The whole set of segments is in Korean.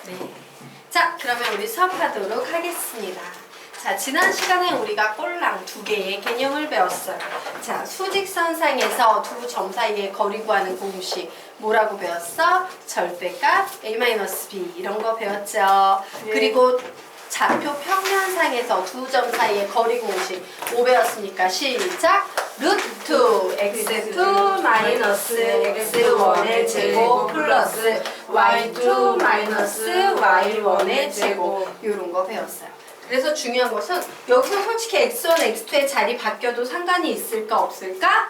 네. 자, 그러면 우리 수업하도록 하겠습니다. 자, 지난 시간에 우리가 꼴랑 두 개의 개념을 배웠어요. 자, 수직선상에서 두 점 사이의 거리 구하는 공식 뭐라고 배웠어? 절대값 a-b 이런 거 배웠죠. 네. 그리고 좌표 평면상에서 두 점 사이의 거리 공식 뭐 배웠습니까? 시작! 루트 x2 마이너스 x1의 제곱 플러스 y2 마이너스 y1의 제곱 이런 거 배웠어요. 그래서 중요한 것은 여기서 솔직히 x1, x2의 자리 바뀌어도 상관이 있을까 없을까?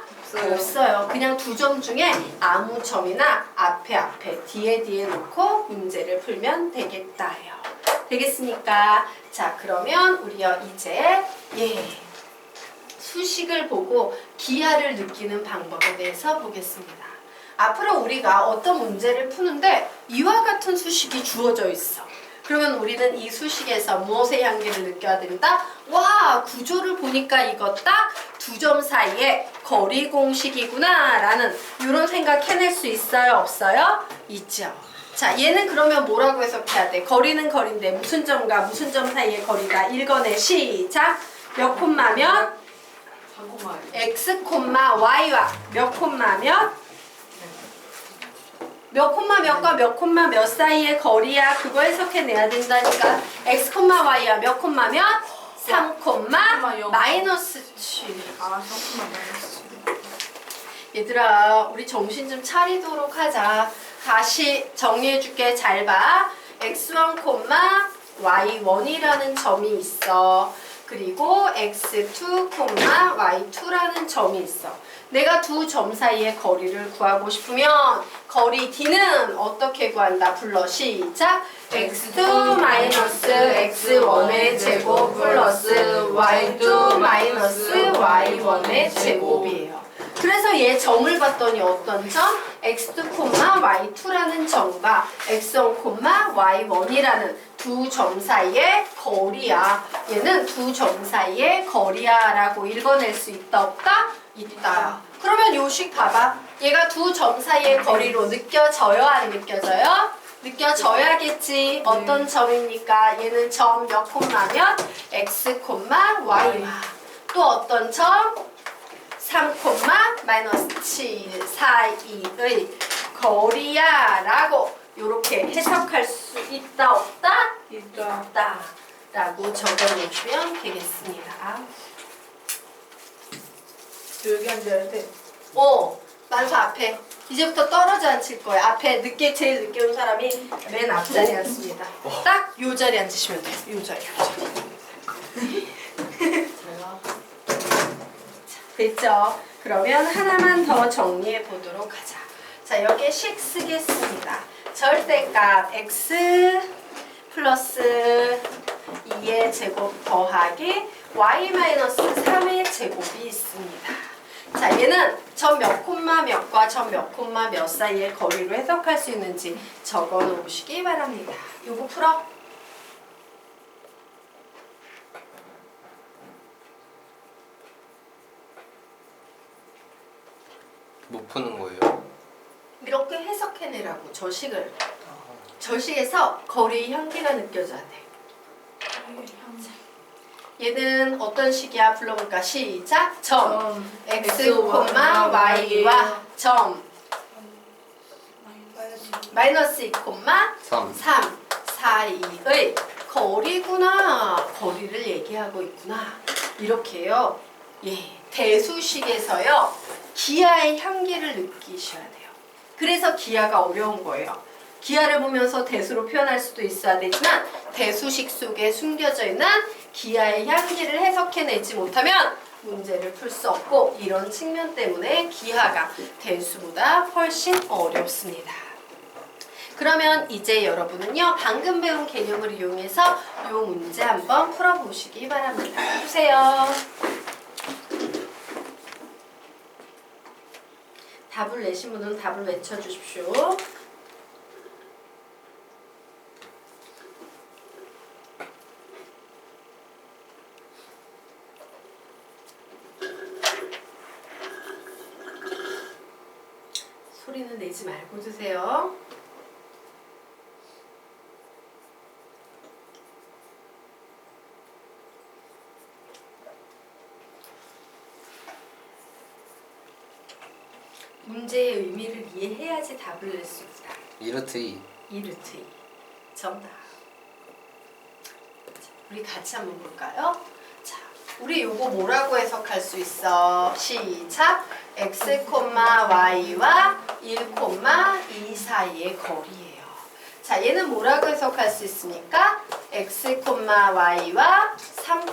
없어요. 그냥 두 점 중에 아무 점이나 앞에 뒤에 놓고 문제를 풀면 되겠다요. 되겠습니까? 자, 그러면 우리요 이제 수식을 보고 기하를 느끼는 방법에 대해서 보겠습니다. 앞으로 우리가 어떤 문제를 푸는데 이와 같은 수식이 주어져 있어. 그러면 우리는 이 수식에서 무엇의 향기를 느껴야 된다? 와, 구조를 보니까 이거 딱 두 점 사이의 거리 공식이구나 라는 이런 생각 해낼 수 있어요? 없어요? 있죠. 자, 얘는 그러면 뭐라고 해석해야 돼? 거리는 거리인데 무슨 점과 무슨 점 사이의 거리가 읽어내. 시작! 몇 콤마면? x, y와 몇 콤마면? 몇 콤마 몇과 몇 콤마 몇 사이의 거리야. 그거 해석해내야 된다니까. x, y와 몇 콤마면? 3, 마이너스 7. 아, 3, 마이너스 7. 얘들아, 우리 정신 좀 차리도록 하자. 다시 정리해줄게. 잘 봐. x1, y1이라는 점이 있어. 그리고 x2, y2라는 점이 있어. 내가 두 점 사이의 거리를 구하고 싶으면 거리 d는 어떻게 구한다? 불러. 시작! x2 마이너스 x1의 제곱 플러스 y2 마이너스 y1의 제곱이에요. 그래서 얘 점을 봤더니 어떤 점? x2, y2라는 점과 x1, y1이라는 두 점 사이의 거리야. 얘는 두 점 사이의 거리야 라고 읽어낼 수 있다 없다? 있다. 그러면 요식 봐봐. 얘가 두 점 사이의 거리로 느껴져요? 안 느껴져요? 느껴져야겠지. 어떤 점입니까? 얘는 점 몇 콤마면 x, y와 또 어떤 점? 3, 마이너스 7 사이의 거리야 라고 이렇게 해석할 수 있다 없다? 있다 라고 적어놓으시면 되겠습니다. 여기 앉아야 돼. 만수 앞에 이제부터 떨어져 앉힐 거예요. 앞에 제일 늦게 온 사람이 맨 앞자리에 앉습니다. 딱 요 자리에 앉으시면 돼요. 요 자리. 됐죠? 그러면 하나만 더 정리해 보도록 하자. 자, 여기에 식 쓰겠습니다. 절대값 x 플러스 2의 제곱 더하기 y-3의 제곱이 있습니다. 자, 얘는 점 몇 콤마 몇과 점 몇 콤마 몇 사이의 거리로 해석할 수 있는지 적어 놓으시기 바랍니다. 요거 풀어. 못 푸는 거예요? 이렇게 해석해내라고. 저식에서 거리의 향기가 느껴져야 돼. 얘는 어떤 식이야? 불러볼까? 시작! 점 x, y와 점 마이너스 2, 3 사이의 거리구나. 거리를 얘기하고 있구나. 이렇게요. 대수식에서요. 기하의 향기를 느끼셔야 돼요. 그래서 기하가 어려운 거예요. 기하를 보면서 대수로 표현할 수도 있어야 되지만 대수식 속에 숨겨져 있는 기하의 향기를 해석해내지 못하면 문제를 풀 수 없고, 이런 측면 때문에 기하가 대수보다 훨씬 어렵습니다. 그러면 이제 여러분은요, 방금 배운 개념을 이용해서 이 문제 한번 풀어보시기 바랍니다. 푸세요. 답을 내신 분은 답을 외쳐주십시오. 소리는 내지 말고 드세요. 문제의 의미를 이해해야지 답을 낼 수 있다. 2루트 2. 2루트 2. 정답. 자, 우리 같이 한번 볼까요? 자, 우리 요거 뭐라고 해석할 수 있어? 시작! x, y와 1, 2 사이의 거리예요. 자, 얘는 뭐라고 해석할 수 있습니까? x, y와 3,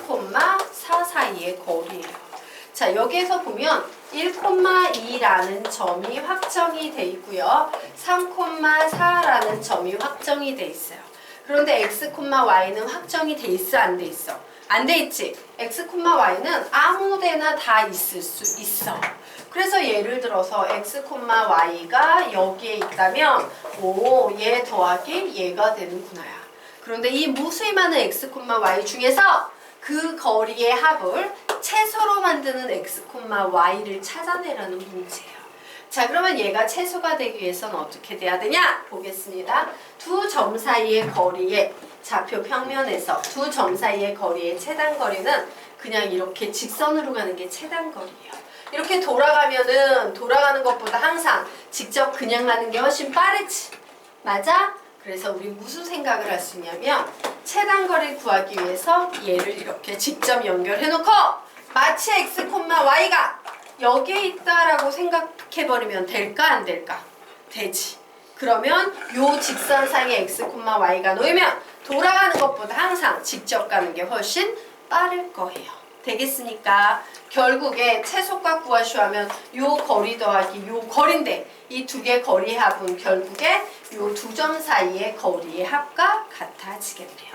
4 사이의 거리예요. 자, 여기에서 보면 1,2라는 점이 확정이 돼 있고요. 3,4라는 점이 확정이 돼 있어요. 그런데 x, y는 확정이 돼 있어, 안 돼 있어? 안 돼 있지? x, y는 아무 데나 다 있을 수 있어. 그래서 예를 들어서 x, y가 여기에 있다면 오, 얘 더하기 얘가 되는구나야. 그런데 이 무수히 많은 x, y 중에서 그 거리의 합을 채소로 만드는 x, y를 찾아내라는 문제예요. 자, 그러면 얘가 채소가 되기 위해서는 어떻게 돼야 되냐? 보겠습니다. 두 점 사이의 거리의 좌표 평면에서 두 점 사이의 거리의 최단거리는 그냥 이렇게 직선으로 가는 게 최단거리예요. 이렇게 돌아가면은 돌아가는 것보다 항상 직접 그냥 가는 게 훨씬 빠르지. 맞아? 그래서 우리 무슨 생각을 할 수 있냐면 최단거리를 구하기 위해서 얘를 이렇게 직접 연결해 놓고 마치 x, y가 여기에 있다라고 생각해버리면 될까 안 될까? 되지. 그러면 요 직선상에 x, y가 놓이면 돌아가는 것보다 항상 직접 가는 게 훨씬 빠를 거예요. 되겠습니까? 결국에 최소값 구하시오 하면 요 거리 더하기 요 거리인데 이 두 개 거리의 합은 결국에 요 두 점 사이의 거리의 합과 같아지겠네요.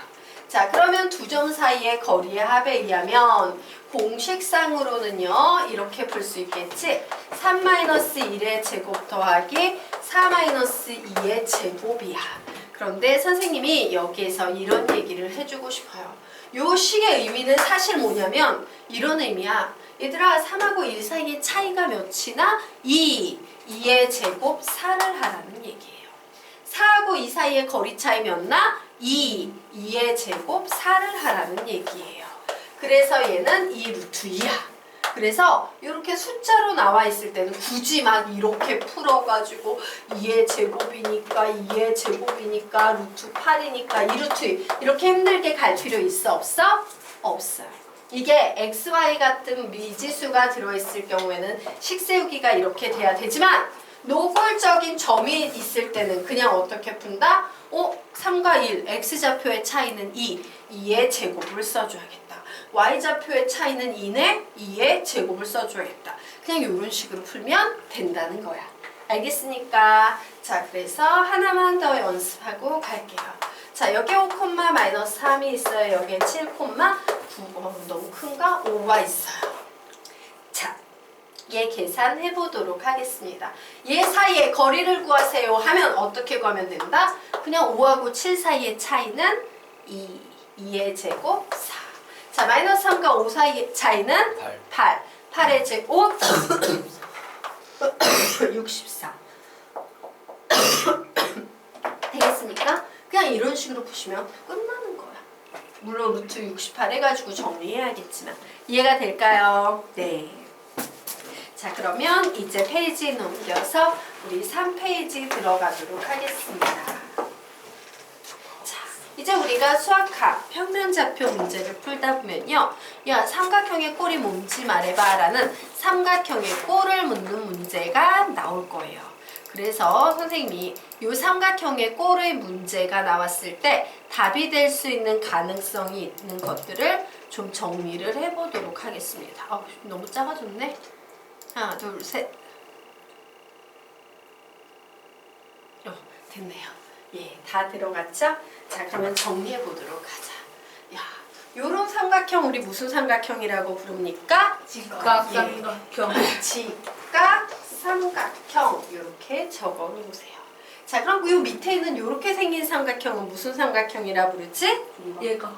자, 그러면 두 점 사이의 거리의 합에 의하면 공식상으로는요 이렇게 풀 수 있겠지. 3-1의 제곱 더하기 4-2의 제곱이야. 그런데 선생님이 여기에서 이런 얘기를 해주고 싶어요. 요 식의 의미는 사실 뭐냐면 이런 의미야. 얘들아 3하고 1 사이의 차이가 몇이나? 2의 제곱 4를 하라는 얘기예요. 4하고 2 사이의 거리 차이 몇나? 2의 제곱 4를 하라는 얘기예요. 그래서 얘는 2루트 2야. 그래서 이렇게 숫자로 나와 있을 때는 굳이 막 이렇게 풀어가지고 2의 제곱이니까 2의 제곱이니까 루트 8이니까 2루트 2 이렇게 힘들게 갈 필요 있어 없어? 없어요. 이게 XY 같은 미지수가 들어있을 경우에는 식 세우기가 이렇게 돼야 되지만 노골적인 점이 있을 때는 그냥 어떻게 푼다? 3과 1, X좌표의 차이는 2의 제곱을 써줘야겠다. Y좌표의 차이는 2네, 2의 제곱을 써줘야겠다. 그냥 이런 식으로 풀면 된다는 거야. 알겠습니까? 자, 그래서 하나만 더 연습하고 갈게요. 자, 여기 5,-3이 있어요. 여기에 7,9 너무 큰가? 5가 있어요. 자, 얘 계산해 보도록 하겠습니다. 얘 사이의 거리를 구하세요 하면 어떻게 구하면 된다? 그냥 5하고 7 사이의 차이는 2의 제곱 4. 자, -3과 5 사이의 차이는 8. 8의 제곱 64. 되겠습니까? 그냥 이런 식으로 푸시면 끝나는 거야. 물론 루트 68 해가지고 정리해야겠지만 이해가 될까요? 네. 자, 그러면 이제 페이지 넘겨서 우리 3페이지 들어가도록 하겠습니다. 자, 이제 우리가 수학학 평면좌표 문제를 풀다 보면요. 야, 삼각형의 꼴이 뭔지 말해봐 라는 삼각형의 꼴을 묻는 문제가 나올 거예요. 그래서 선생님이 이 삼각형의 꼴의 문제가 나왔을 때 답이 될 수 있는 가능성이 있는 것들을 좀 정리를 해보도록 하겠습니다. 너무 작아졌네. 하나, 둘, 셋. 됐네요. 예, 다 들어갔죠? 자, 그러면 정리해 보도록 하자. 야, 요런 삼각형 우리 무슨 삼각형이라고 부릅니까? 직각삼각형. 직각삼각형 이렇게 적어 놓으세요. 자, 그럼 요 밑에 있는 이렇게 생긴 삼각형은 무슨 삼각형이라 부르지? 얘가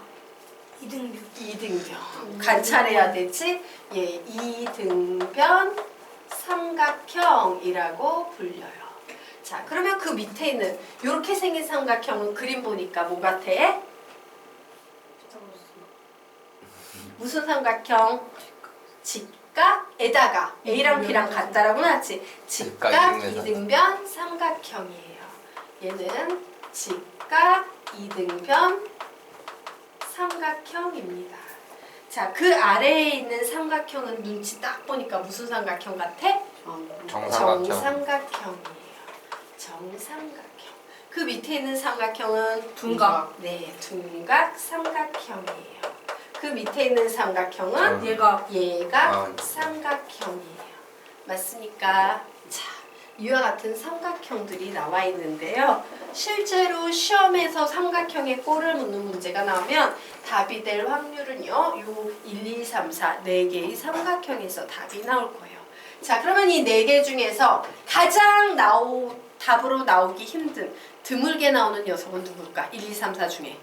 이등변. 이등변. 관찰해야 되지? 예, 이등변 삼각형이라고 불려요. 자, 그러면 그 밑에 있는 이렇게 생긴 삼각형은 그림 보니까 뭐 같아? 무슨 삼각형? 직각 직각에다가 A랑 B랑 같다라고 나왔지. 직각 직각 이등변 삼각형이에요. 얘는 직각 이등변 삼각형입니다. 자, 그 아래에 있는 삼각형은 눈치 딱 보니까 무슨 삼각형 같아? 정삼각형. 정삼각형이에요. 정삼각형. 그 밑에 있는 삼각형은 둔각. 네, 둔각 삼각형이에요. 그 밑에 있는 삼각형은 얘가 예각 삼각형이에요. 맞습니까? 자, 이와 같은 삼각형들이 나와 있는데요. 실제로 시험에서 삼각형에 꼴을 묻는 문제가 나오면 답이 될 확률은요. 요 1, 2, 3, 4, 4개의 삼각형에서 답이 나올 거예요. 자, 그러면 이 4개 중에서 가장 답으로 나오기 힘든 드물게 나오는 녀석은 누굴까? 1, 2, 3, 4 중에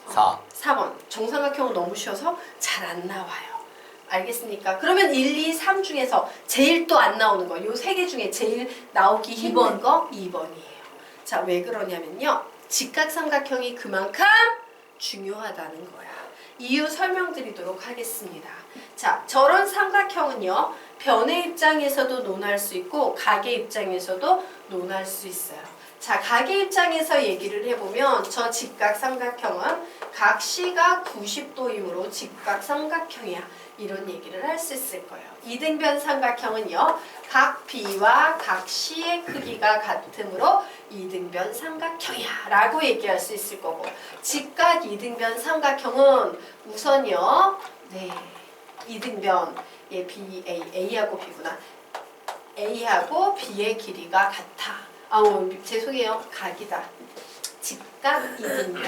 4. 4번. 정삼각형은 너무 쉬워서 잘 안 나와요. 알겠습니까? 그러면 1, 2, 3 중에서 제일 또 안 나오는 거, 요 3개 중에 제일 나오기 힘든 거 2번이에요. 자, 왜 그러냐면요. 직각삼각형이 그만큼 중요하다는 거야. 이유 설명드리도록 하겠습니다. 자, 저런 삼각형은요. 변의 입장에서도 논할 수 있고 각의 입장에서도 논할 수 있어요. 자, 각의 입장에서 얘기를 해보면 저 직각삼각형은 각 C가 90도이므로 직각삼각형이야. 이런 얘기를 할 수 있을 거예요. 이등변 삼각형은요. 각 B와 각 C의 크기가 같으므로 이등변 삼각형이야 라고 얘기할 수 있을 거고, 직각 이등변 삼각형은 우선요. 네, 이등변 B, A하고 B구나. A하고 B의 길이가 같아. 죄송해요. 각이다. 직각 이등변.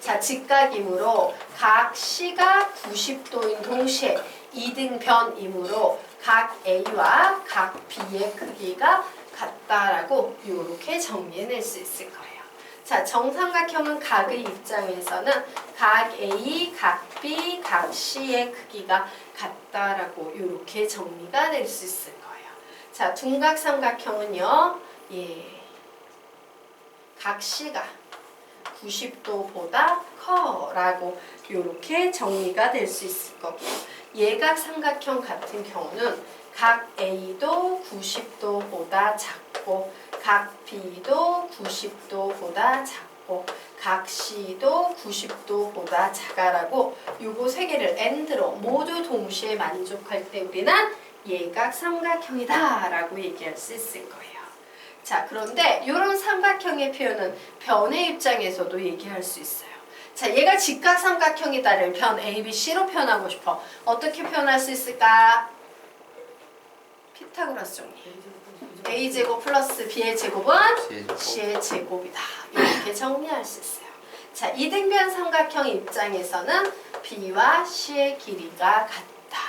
자, 직각이므로 각 C가 90도인 동시에 이등변이므로 각 A와 각 B의 크기가 같다라고 이렇게 정리해낼 수 있을 거예요. 자, 정삼각형은 각의 입장에서는 각 A, 각 B, 각 C의 크기가 같다라고 이렇게 정리가 될 수 있을 거예요. 자, 둔각삼각형은요. 각 C가 90도보다 커라고 이렇게 정리가 될 수 있을 거고요. 예각 삼각형 같은 경우는 각 A도 90도보다 작고 각 B도 90도보다 작고 각 C도 90도보다 작아라고 요거 세 개를 AND로 모두 동시에 만족할 때 우리는 예각 삼각형이다 라고 얘기할 수 있을 거예요. 자, 그런데 이런 삼각형의 표현은 변의 입장에서도 얘기할 수 있어요. 자, 얘가 직각삼각형이다를 변 A, B, C로 표현하고 싶어. 어떻게 표현할 수 있을까? 피타고라스 정리. A제곱 플러스 B의 제곱은 C의 제곱이다. 이렇게 정리할 수 있어요. 자, 이등변 삼각형 입장에서는 B와 C의 길이가 같다.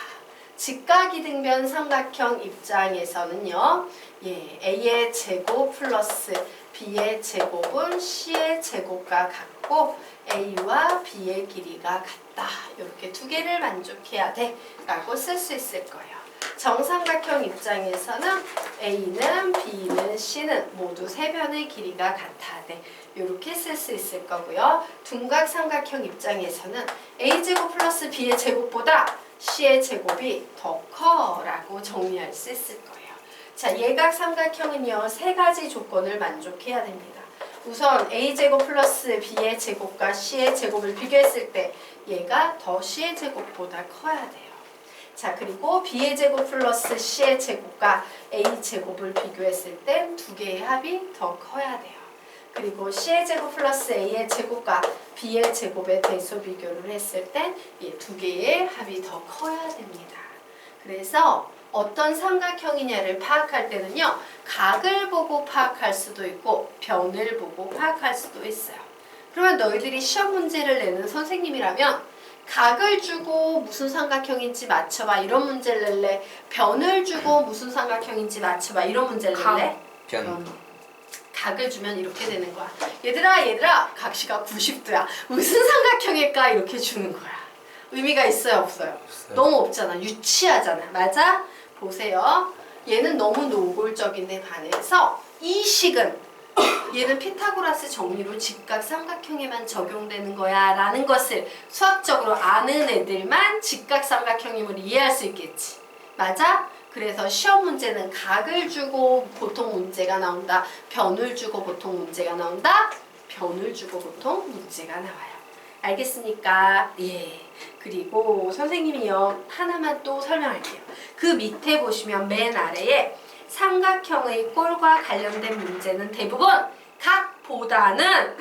직각 이등변 삼각형 입장에서는요. A의 제곱 플러스 B의 제곱은 C의 제곱과 같고 A와 B의 길이가 같다. 이렇게 두 개를 만족해야 돼 라고 쓸 수 있을 거예요. 정삼각형 입장에서는 A는 B는 C는 모두 세 변의 길이가 같아야 돼. 이렇게 쓸 수 있을 거고요. 둔각삼각형 입장에서는 A제곱 플러스 B의 제곱보다 C의 제곱이 더 커라고 정리할 수 있을 거예요. 자, 예각 삼각형은요. 세 가지 조건을 만족해야 됩니다. 우선 A제곱 플러스 B의 제곱과 C의 제곱을 비교했을 때 얘가 더 C의 제곱보다 커야 돼요. 자, 그리고 B의 제곱 플러스 C의 제곱과 A 제곱을 비교했을 땐 두 개의 합이 더 커야 돼요. 그리고 C의 제곱 플러스 A의 제곱과 B의 제곱의 대소 비교를 했을 땐 이 두 개의 합이 더 커야 됩니다. 그래서 어떤 삼각형이냐를 파악할 때는요. 각을 보고 파악할 수도 있고 변을 보고 파악할 수도 있어요. 그러면 너희들이 시험 문제를 내는 선생님이라면 각을 주고 무슨 삼각형인지 맞춰봐 이런 문제를 낼래? 변을 주고 무슨 삼각형인지 맞춰봐 이런 문제를 낼래? 변. 각을 주면 이렇게 되는 거야. 얘들아 각시가 90도야. 무슨 삼각형일까? 이렇게 주는 거야. 의미가 있어요 없어요? 너무 없잖아. 유치하잖아. 맞아? 보세요. 얘는 너무 노골적인데 반해서 이 식은 얘는 피타고라스 정리로 직각삼각형에만 적용되는 거야 라는 것을 수학적으로 아는 애들만 직각삼각형임을 이해할 수 있겠지. 맞아? 그래서 시험 문제는 각을 주고 보통 문제가 나온다. 변을 주고 보통 문제가 나온다. 변을 주고 보통 문제가 나와요. 알겠습니까? 예. 그리고 선생님이요. 하나만 또 설명할게요. 그 밑에 보시면 맨 아래에 삼각형의 꼴과 관련된 문제는 대부분 각보다는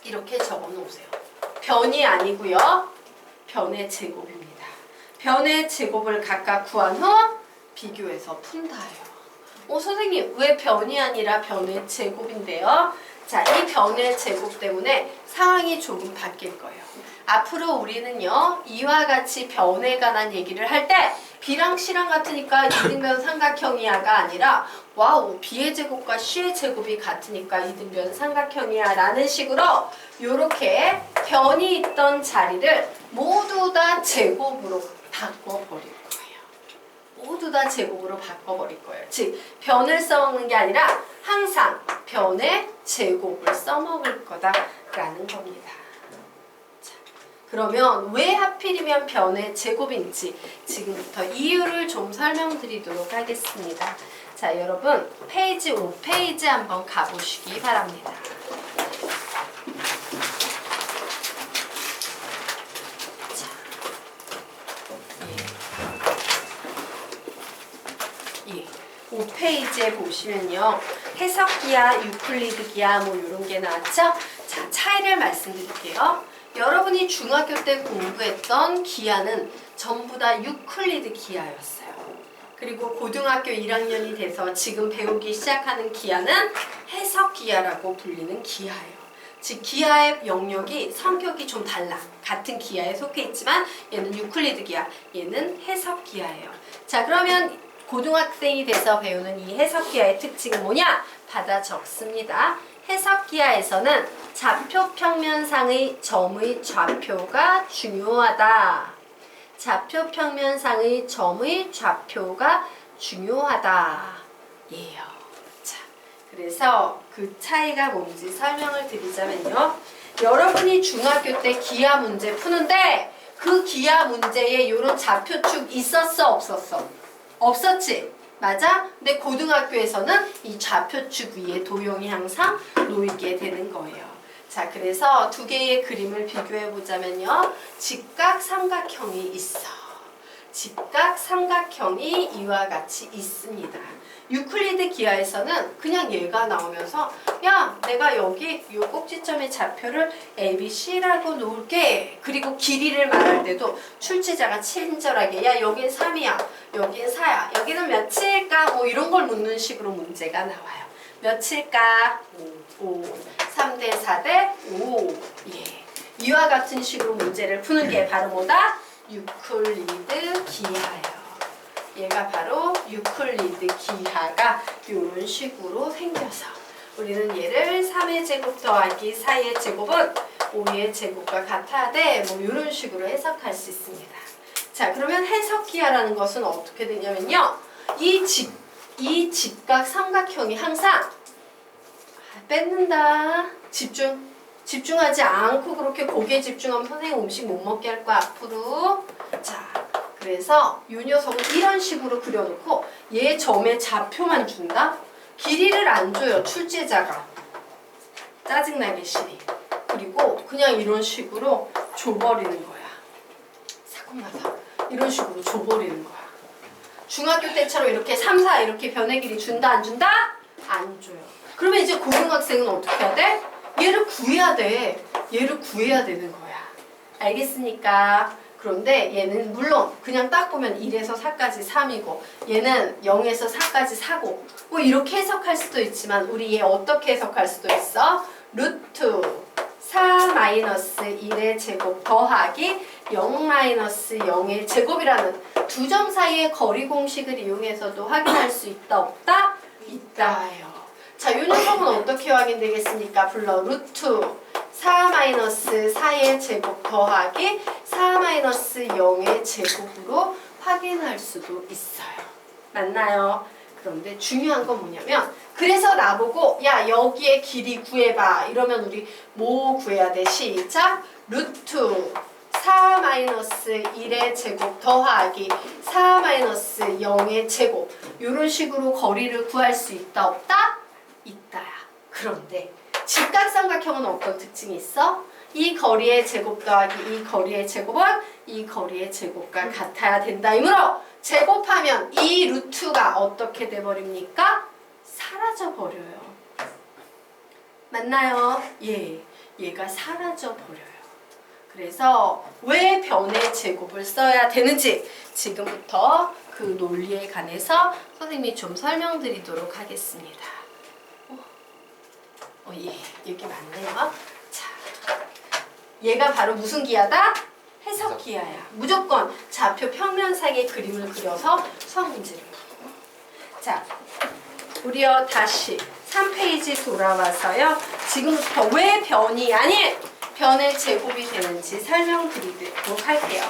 이렇게 적어 놓으세요. 변이 아니고요. 변의 제곱입니다. 변의 제곱을 각각 구한 후 비교해서 푼다예요. 선생님 왜 변이 아니라 변의 제곱인데요? 자, 이 변의 제곱 때문에 상황이 조금 바뀔 거예요. 앞으로 우리는요, 이와 같이 변에 관한 얘기를 할 때 B랑 C랑 같으니까 이등변 삼각형이야가 아니라 와우, B의 제곱과 C의 제곱이 같으니까 이등변 삼각형이야 라는 식으로 요렇게 변이 있던 자리를 모두 다 제곱으로 바꿔버릴 거예요. 모두 다 제곱으로 바꿔버릴 거예요. 즉, 변을 써먹는 게 아니라 항상 변의 제곱을 써먹을 거다라는 겁니다. 자, 그러면 왜 하필이면 변의 제곱인지 지금부터 이유를 좀 설명드리도록 하겠습니다. 자, 여러분 페이지 5페이지 한번 가보시기 바랍니다. 예. 5페이지에 보시면요. 해석기하, 유클리드기하 뭐 이런 게 나왔죠? 자, 차이를 말씀드릴게요. 여러분이 중학교 때 공부했던 기하는 전부 다 유클리드 기하였어요. 그리고 고등학교 1학년이 돼서 지금 배우기 시작하는 기하는 해석 기하라고 불리는 기하예요. 즉 기하의 영역이 성격이 좀 달라. 같은 기하에 속해 있지만 얘는 유클리드 기하, 얘는 해석 기하예요. 자, 그러면 고등학생이 돼서 배우는 이 해석 기하의 특징은 뭐냐? 받아 적습니다. 해석 기하에서는 좌표 평면상의 점의 좌표가 중요하다. 좌표 평면상의 점의 좌표가 중요하다. 예요. 자, 그래서 그 차이가 뭔지 설명을 드리자면요. 여러분이 중학교 때 기하 문제 푸는데 그 기하 문제에 이런 좌표축 있었어, 없었어? 없었지? 맞아? 근데 고등학교에서는 이 좌표축 위에 도형이 항상 놓이게 되는 거예요. 자, 그래서 두 개의 그림을 비교해 보자면요. 직각 삼각형이 있어. 직각 삼각형이 이와 같이 있습니다. 유클리드 기하에서는 그냥 얘가 나오면서 야, 내가 여기 요 꼭지점의 좌표를 ABC라고 놓을게. 그리고 길이를 말할 때도 출제자가 친절하게 야, 여긴 3이야. 여긴 4야. 여기는 몇일까? 뭐 이런 걸 묻는 식으로 문제가 나와요. 몇일까? 5. 3대 4대 5. 예. 이와 같은 식으로 문제를 푸는 게 바로 뭐다? 유클리드 기하예요. 얘가 바로 유클리드 기하가 이런 식으로 생겨서 우리는 얘를 3의 제곱 더하기 4의 제곱은 5의 제곱과 같아야 돼. 뭐 이런 식으로 해석할 수 있습니다. 자, 그러면 해석 기하라는 것은 어떻게 되냐면요. 이 직각 삼각형이 항상 뺏는다. 집중하지 않고 그렇게 고기에 집중하면 선생님 음식 못 먹게 할 거야 앞으로. 자, 그래서 이 녀석은 이런 식으로 그려놓고 얘 점의 좌표만 준다? 길이를 안 줘요, 출제자가. 짜증나게 시리. 그리고 그냥 이런 식으로 줘버리는 거야. 사건마다 이런 식으로 줘버리는 거야. 중학교 때처럼 이렇게 3, 4 이렇게 변의 길이 준다, 안 준다? 안 줘요. 그러면 이제 고등학생은 어떻게 해야 돼? 얘를 구해야 돼. 얘를 구해야 되는 거야. 알겠습니까? 그런데 얘는 물론 그냥 딱 보면 1에서 4까지 3이고 얘는 0에서 4까지 4고 뭐 이렇게 해석할 수도 있지만 우리 얘 어떻게 해석할 수도 있어? 루트 4-1의 제곱 더하기 0-0의 제곱이라는 두 점 사이의 거리 공식을 이용해서도 확인할 수 있다, 없다? 있다예요. 자, 이 녀석은 어떻게 확인되겠습니까? 불러 루트 4-4의 제곱 더하기 4-0의 제곱으로 확인할 수도 있어요. 맞나요? 그런데 중요한 건 뭐냐면 그래서 나보고 야, 여기에 길이 구해봐 이러면 우리 뭐 구해야 돼? 시작! 루트 4-1의 제곱 더하기 4-0의 제곱 이런 식으로 거리를 구할 수 있다 없다? 있다야. 그런데 직각삼각형은 어떤 특징이 있어? 이 거리의 제곱 더하기 이 거리의 제곱은 이 거리의 제곱과 같아야 된다. 이므로 제곱하면 이 루트가 어떻게 돼버립니까? 사라져 버려요. 맞나요? 예, 얘가 사라져 버려요. 그래서 왜 변의 제곱을 써야 되는지 지금부터 그 논리에 관해서 선생님이 좀 설명드리도록 하겠습니다. 예, 이렇게 맞네요. 자, 얘가 바로 무슨 기하다? 해석 기하야. 무조건 좌표 평면상의 그림을 그려서 수학 문제를 풀고. 자, 우리요 다시 3페이지 돌아와서요. 지금부터 왜 변이 아닌 변의 제곱이 되는지 설명드리도록 할게요.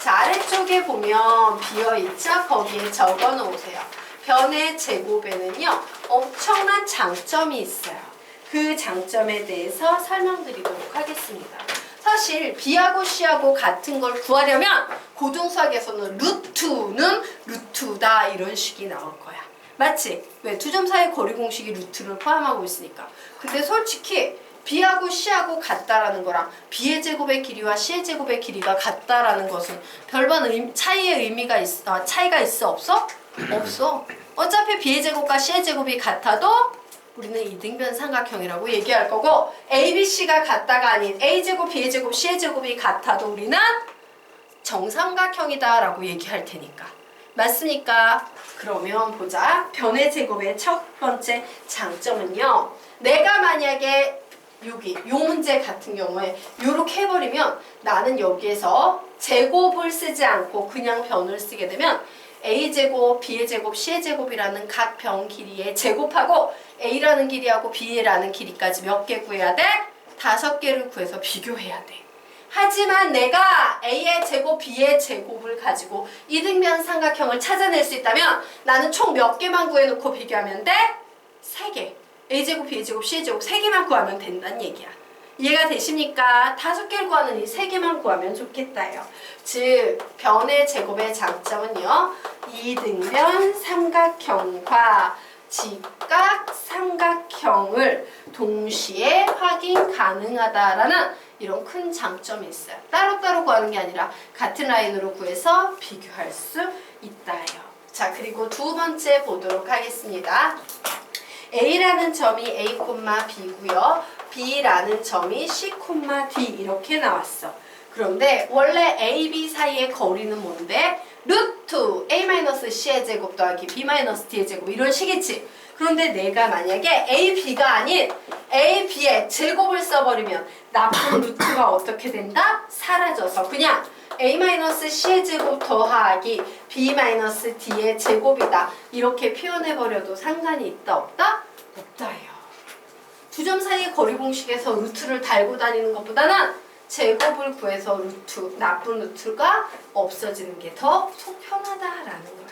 자, 아래쪽에 보면 비어있죠? 거기에 적어 놓으세요. 변의 제곱에는요, 엄청난 장점이 있어요. 그 장점에 대해서 설명드리도록 하겠습니다. 사실 B하고 C하고 같은 걸 구하려면 고등수학에서는 루트는 루트다 이런 식이 나올 거야. 맞지? 왜? 두 점 사이의 거리 공식이 루트를 포함하고 있으니까. 근데 솔직히 B하고 C하고 같다라는 거랑 B의 제곱의 길이와 C의 제곱의 길이가 같다라는 것은 별반 차이의 의미가 차이가 있어 없어? 없어. 어차피 B의 제곱과 C의 제곱이 같아도 우리는 이등변 삼각형이라고 얘기할 거고 ABC가 같다가 아닌 A제곱, B제곱, C제곱이 같아도 우리는 정삼각형이다 라고 얘기할 테니까. 맞습니까? 그러면 보자. 변의 제곱의 첫 번째 장점은요. 내가 만약에 여기 요 문제 같은 경우에 요렇게 해버리면 나는 여기에서 제곱을 쓰지 않고 그냥 변을 쓰게 되면 A제곱, B제곱, C제곱이라는 각 변 길이의 제곱하고 A라는 길이하고 B라는 길이까지 몇 개 구해야 돼? 5개를 구해서 비교해야 돼. 하지만 내가 A의 제곱, B의 제곱을 가지고 이등변 삼각형을 찾아낼 수 있다면 나는 총 몇 개만 구해놓고 비교하면 돼? 3개. A제곱, B제곱, C제곱 3개만 구하면 된다는 얘기야. 이해가 되십니까? 5개를 구하는 이 3개만 구하면 좋겠다요. 즉, 변의 제곱의 장점은요. 이등변 삼각형과 직각 삼각형을 동시에 확인 가능하다라는 이런 큰 장점이 있어요. 따로따로 구하는 게 아니라 같은 라인으로 구해서 비교할 수 있다요. 자, 그리고 두 번째 보도록 하겠습니다. A라는 점이 A, B고요. B라는 점이 C, D 이렇게 나왔어. 그런데 원래 A, B 사이의 거리는 뭔데? 루트 A-C의 제곱 더하기 B-D의 제곱 이런 식이지. 그런데 내가 만약에 A, B가 아닌 A, B의 제곱을 써버리면 나쁜 루트가 어떻게 된다? 사라져서 그냥 A-C의 제곱 더하기 B-D의 제곱이다. 이렇게 표현해버려도 상관이 있다 없다? 없다요. 두 점 사이의 거리 공식에서 루트를 달고 다니는 것보다는 제곱을 구해서 루트, 나쁜 루트가 없어지는 게 더 속 편하다라는 거야.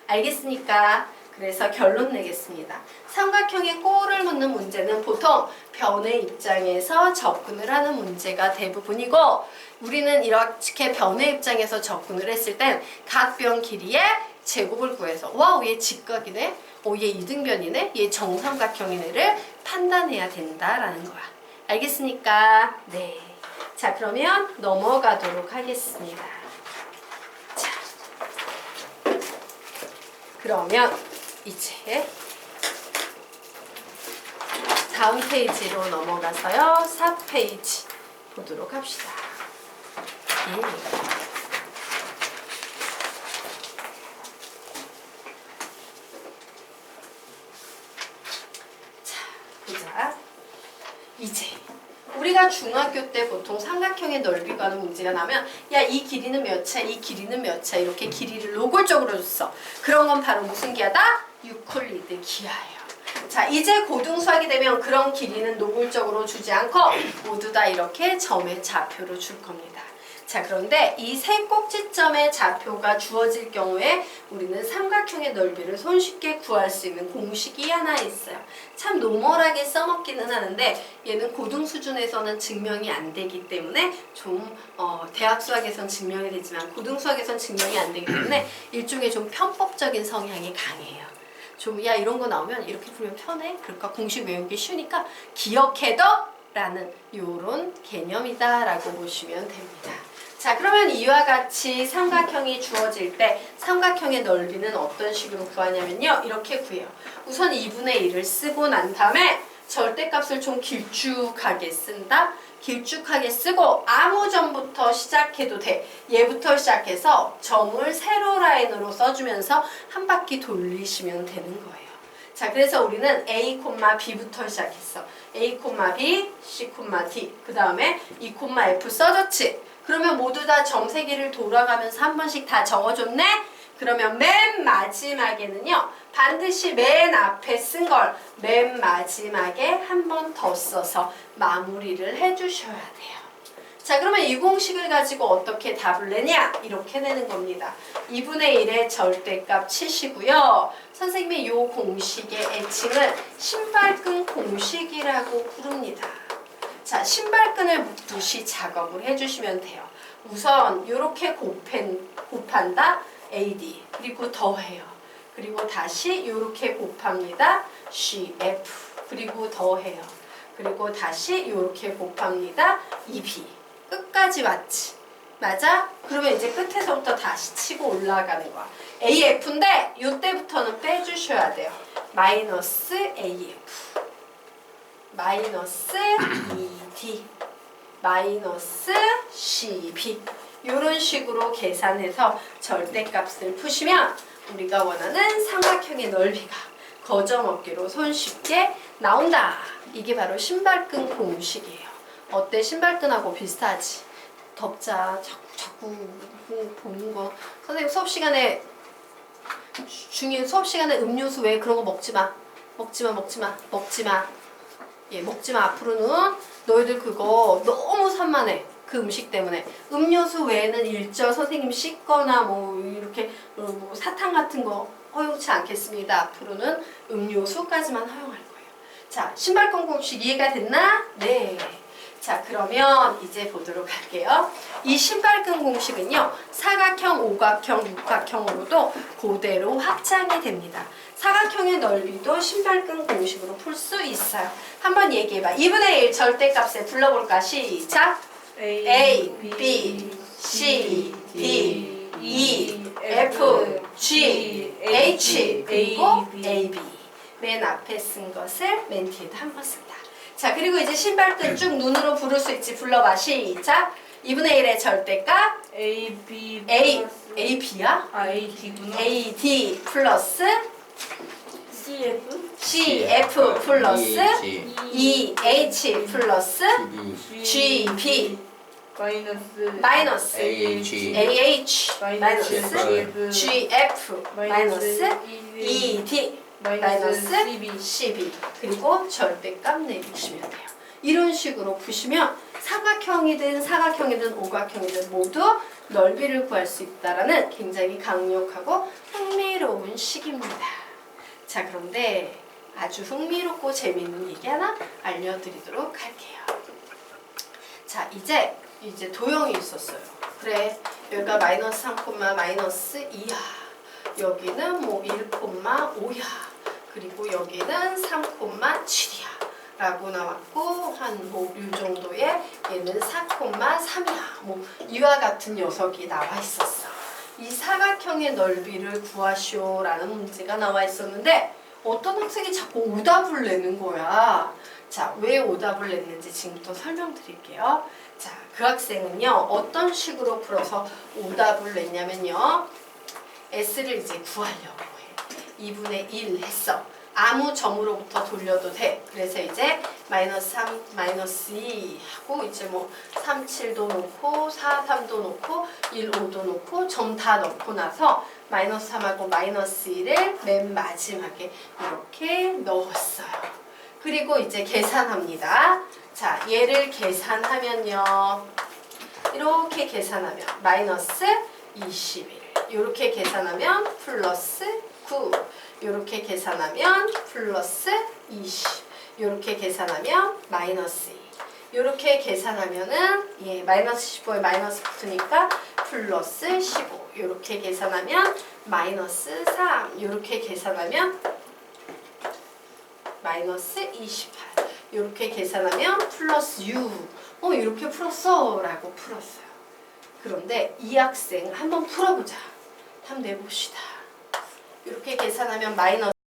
알겠습니까? 그래서 결론 내겠습니다. 삼각형에 골을 묻는 문제는 보통 변의 입장에서 접근을 하는 문제가 대부분이고 우리는 이렇게 변의 입장에서 접근을 했을 땐 각 변 길이의 제곱을 구해서 와우 얘 직각이네? 얘 이등변이네? 얘 정삼각형이네를 판단해야 된다라는 거야. 알겠습니까? 네. 자, 그러면 넘어가도록 하겠습니다. 자, 그러면 이제 다음 페이지로 넘어가서요. 4페이지 보도록 합시다. 자, 보자. 이제 우리가 중학교 때 보통 삼각형의 넓이 가는 문제가 나면 야, 이 길이는 몇 차, 이 길이는 몇 차 이렇게 길이를 노골적으로 줬어. 그런 건 바로 무슨 기하다? 유클리드 기하예요. 자, 이제 고등수학이 되면 그런 길이는 노골적으로 주지 않고 모두 다 이렇게 점의 좌표로 줄 겁니다. 자, 그런데 이 세 꼭지점의 좌표가 주어질 경우에 우리는 삼각형의 넓이를 손쉽게 구할 수 있는 공식이 하나 있어요. 참 노멀하게 써먹기는 하는데 얘는 고등 수준에서는 증명이 안 되기 때문에 좀 대학 수학에선 증명이 되지만 고등 수학에선 증명이 안 되기 때문에 일종의 좀 편법적인 성향이 강해요. 좀 야 이런 거 나오면 이렇게 풀면 편해? 그러니까 공식 외우기 쉬우니까 기억해둬! 라는 요런 개념이다 라고 보시면 됩니다. 자, 그러면 이와 같이 삼각형이 주어질 때 삼각형의 넓이는 어떤 식으로 구하냐면요. 이렇게 구해요. 우선 2분의 1을 쓰고 난 다음에 절대값을 좀 길쭉하게 쓴다. 길쭉하게 쓰고 아무 점부터 시작해도 돼. 얘부터 시작해서 점을 세로 라인으로 써주면서 한 바퀴 돌리시면 되는 거예요. 자, 그래서 우리는 A, B부터 시작했어. A, B, C, D. 그 다음에 E, F 써줬지. 그러면 모두 다 점세기를 돌아가면서 한 번씩 다 적어줬네? 그러면 맨 마지막에는요. 반드시 맨 앞에 쓴 걸 맨 마지막에 한 번 더 써서 마무리를 해주셔야 돼요. 자, 그러면 이 공식을 가지고 어떻게 답을 내냐? 이렇게 내는 겁니다. 2분의 1의 절대값 치시고요. 선생님이 이 공식의 애칭을 신발끈 공식이라고 부릅니다. 자, 신발끈을 묶듯이 작업을 해주시면 돼요. 우선 이렇게 곱한다. AD. 그리고 더해요. 그리고 다시 이렇게 곱합니다. CF. 그리고 더해요. 그리고 다시 이렇게 곱합니다. EB. 끝까지 맞지? 맞아? 그러면 이제 끝에서부터 다시 치고 올라가는 거야. AF인데 이때부터는 빼주셔야 돼요. 마이너스 AF. 마이너스 ED. 마이너스 CB. 이런 식으로 계산해서 절대값을 푸시면 우리가 원하는 삼각형의 넓이가 거저먹기로 손쉽게 나온다. 이게 바로 신발끈 공식이에요. 어때? 신발끈하고 비슷하지? 덥자. 자꾸 보는 거. 선생님 수업 시간에 중요한 수업 시간에 음료수 왜 그런 거 먹지 마. 먹지 마. 예, 먹지 마. 앞으로는 너희들 그거 너무 산만해. 그 음식 때문에. 음료수 외에는 일절 선생님 씻거나 뭐 이렇게 뭐 사탕 같은 거 허용치 않겠습니다. 앞으로는 음료수까지만 허용할 거예요. 자, 신발끈 공식 이해가 됐나? 네. 자, 그러면 이제 보도록 할게요. 이 신발끈 공식은요. 사각형, 오각형, 육각형으로도 그대로 확장이 됩니다. 사각형의 넓이도 신발끈 공식으로 풀 수 있어요. 한번 얘기해봐. 2분의 1 절대값에 불러볼까? 시작! A, B, C, D, E, F, G, H, 그리고 A, B. 맨 앞에 쓴 것을 맨 뒤에도 한 번 쓴다. 자, 그리고 이제 신발끈 쭉 눈으로 부를 수 있지. 불러봐. 시작! 2분의 1의 절대값 A, B A, B야? A, D구나. A, D 플러스 CF C, F 플러스 G, E, H 플러스 B, G, B 마이너스 AH, AH 마이너스 F GF 마이너스 ED 마이너스 CB CB 그리고 절대값 내주시면 돼요. 이런 식으로 푸시면 삼각형이든 오각형이든 모두 넓이를 구할 수 있다라는 굉장히 강력하고 흥미로운 식입니다. 자, 그런데 아주 흥미롭고 재미있는 얘기 하나 알려드리도록 할게요. 자, 이제 도형이 있었어요. 그래, 여기가 마이너스 3, 마이너스 2야. 여기는 뭐 1, 5야. 그리고 여기는 3, 7이야. 라고 나왔고, 한 뭐 이 정도의 얘는 4, 3이야. 뭐 이와 같은 녀석이 나와 있었어. 이 사각형의 넓이를 구하시오 라는 문제가 나와 있었는데 어떤 학생이 자꾸 오답을 내는 거야. 자, 왜 오답을 냈는지 지금부터 설명드릴게요. 자, 그 학생은요 어떤 식으로 풀어서 오답을 냈냐면요, S를 이제 구하려고 해. 2분의 1 했어. 아무 점으로부터 돌려도 돼. 그래서 이제 마이너스 3, 마이너스 2 하고 이제 뭐 3, 7도 놓고 4, 3도 놓고 1, 5도 놓고 점 다 넣고 나서 마이너스 3하고 마이너스 1을 맨 마지막에 이렇게 넣었어요. 그리고 이제 계산합니다. 자, 얘를 계산하면요. 이렇게 계산하면 마이너스 21. 이렇게 계산하면 플러스 9. 이렇게 계산하면 플러스 20. 이렇게 계산하면 마이너스 2. 이렇게 계산하면은 마이너스 15에 마이너스 붙으니까 플러스 15. 이렇게 계산하면 마이너스 3. 이렇게 계산하면 마이너스 28. 이렇게 계산하면 플러스 6. 이렇게 풀었어 라고 풀었어요. 그런데 이 학생 한번 풀어보자. 한번 내봅시다. 이렇게 계산하면 마이너스